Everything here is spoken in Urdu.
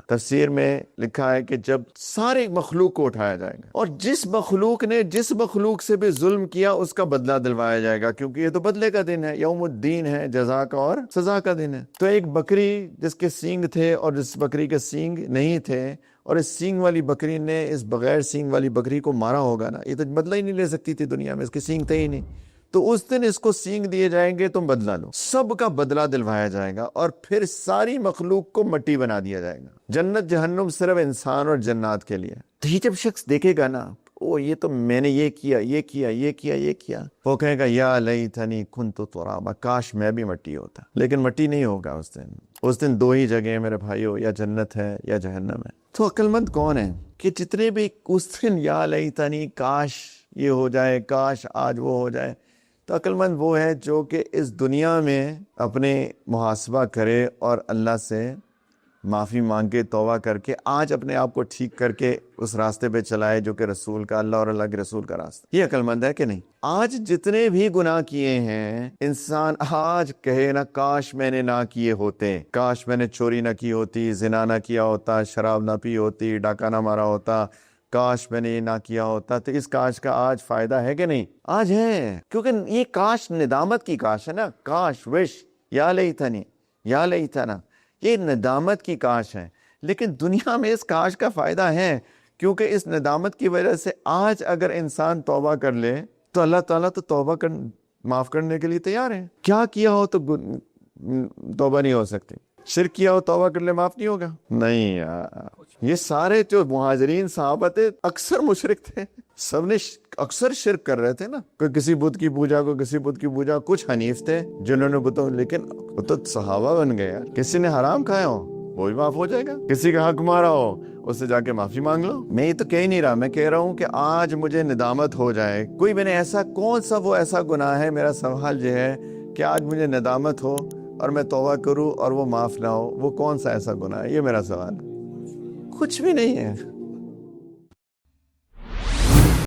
تفسیر میں لکھا ہے کہ جب سارے مخلوق کو اٹھایا جائے گا اور جس مخلوق نے جس مخلوق سے بھی ظلم کیا اس کا بدلہ دلوایا جائے گا، کیونکہ یہ تو بدلے کا دن ہے، یوم الدین ہے، جزا کا اور سزا کا دن ہے۔ تو ایک بکری جس کے سینگ تھے اور جس بکری کے سینگ نہیں تھے، اور اس سینگ والی بکری نے اس بغیر سینگ والی بکری کو مارا ہوگا نا، یہ تو بدلہ ہی نہیں لے سکتی تھی دنیا میں، اس کے سینگ تھے ہی نہیں، تو اس دن اس کو سینگ دیے جائیں گے، تم بدلہ لو، سب کا بدلہ دلوایا جائے گا، اور پھر ساری مخلوق کو مٹی بنا دیا جائے گا۔ جنت جہنم صرف انسان اور جنات کے لیے۔ تو یہ جب شخص دیکھے گا نا، او یہ تو میں نے یہ کیا، یہ کیا، یہ کیا، یہ کیا، وہ کہے گا یا لیتنی کنت ترابا، کاش میں بھی مٹی ہوتا۔ لیکن مٹی نہیں ہوگا اس دن دو ہی جگہ میرے بھائیو، یا جنت ہے یا جہنم ہے۔ تو عقل مند کون ہے کہ جتنے بھی اس دن یا لیتنی، کاش یہ ہو جائے، کاش آج وہ ہو جائے، تو عقل مند وہ ہے جو کہ اس دنیا میں اپنے محاسبہ کرے اور اللہ سے معافی مانگ کے توبہ کر کے آج اپنے آپ کو ٹھیک کر کے اس راستے پہ چلائے جو کہ رسول کا، اللہ اور اللہ کے رسول کا راستہ۔ یہ عقل مند ہے کہ نہیں؟ آج جتنے بھی گناہ کیے ہیں انسان، آج کہے نا کاش میں نے نہ کیے ہوتے، کاش میں نے چوری نہ کی ہوتی، زنا نہ کیا ہوتا، شراب نہ پی ہوتی، ڈاکہ نہ مارا ہوتا، کاش میں نے یہ نہ کیا ہوتا۔ تو اس کاش کا آج فائدہ ہے کہ نہیں؟ آج ہے، کیونکہ یہ کاش ندامت کی کاش ہے نا، کاش، وش، یا لیتنی، یا لیتنا، یہ ندامت کی کاش ہے۔ لیکن دنیا میں اس کاش کا فائدہ ہے، کیونکہ اس ندامت کی وجہ سے آج اگر انسان توبہ کر لے تو اللہ تعالیٰ تو توبہ معاف کرنے کے لیے تیار ہے۔ کیا کیا ہو تو توبہ نہیں ہو سکتی، شرک کیا ہو توبہ کر لے معاف نہیں ہوگا؟ نہیں یار، یہ سارے جو مہاجرین صحابہ تھے اکثر مشرک تھے، سب نے اکثر شرک کر رہے تھے نا، کوئی کسی بت کی پوجا، کوئی کسی بت کی پوجا۔ کچھ حنیف تھے جنہوں نے بتوں، لیکن وہ تو صحابہ بن گئے یار۔ کسی نے حرام کھایا ہو وہ بھی معاف ہو جائے گا، کسی کا حق مارا ہو اس سے جا کے معافی مانگ لو۔ میں یہ تو کہہ نہیں رہا، میں کہہ رہا ہوں کہ آج مجھے ندامت ہو جائے، کوئی میں نے ایسا کون سا وہ ایسا گناہ ہے، میرا سوال یہ ہے کہ آج مجھے ندامت ہو اور میں توبہ کروں اور وہ معاف نہ ہو، وہ کون سا ایسا گناہ ہے؟ یہ میرا سوال ہے۔ کچھ بھی نہیں ہے۔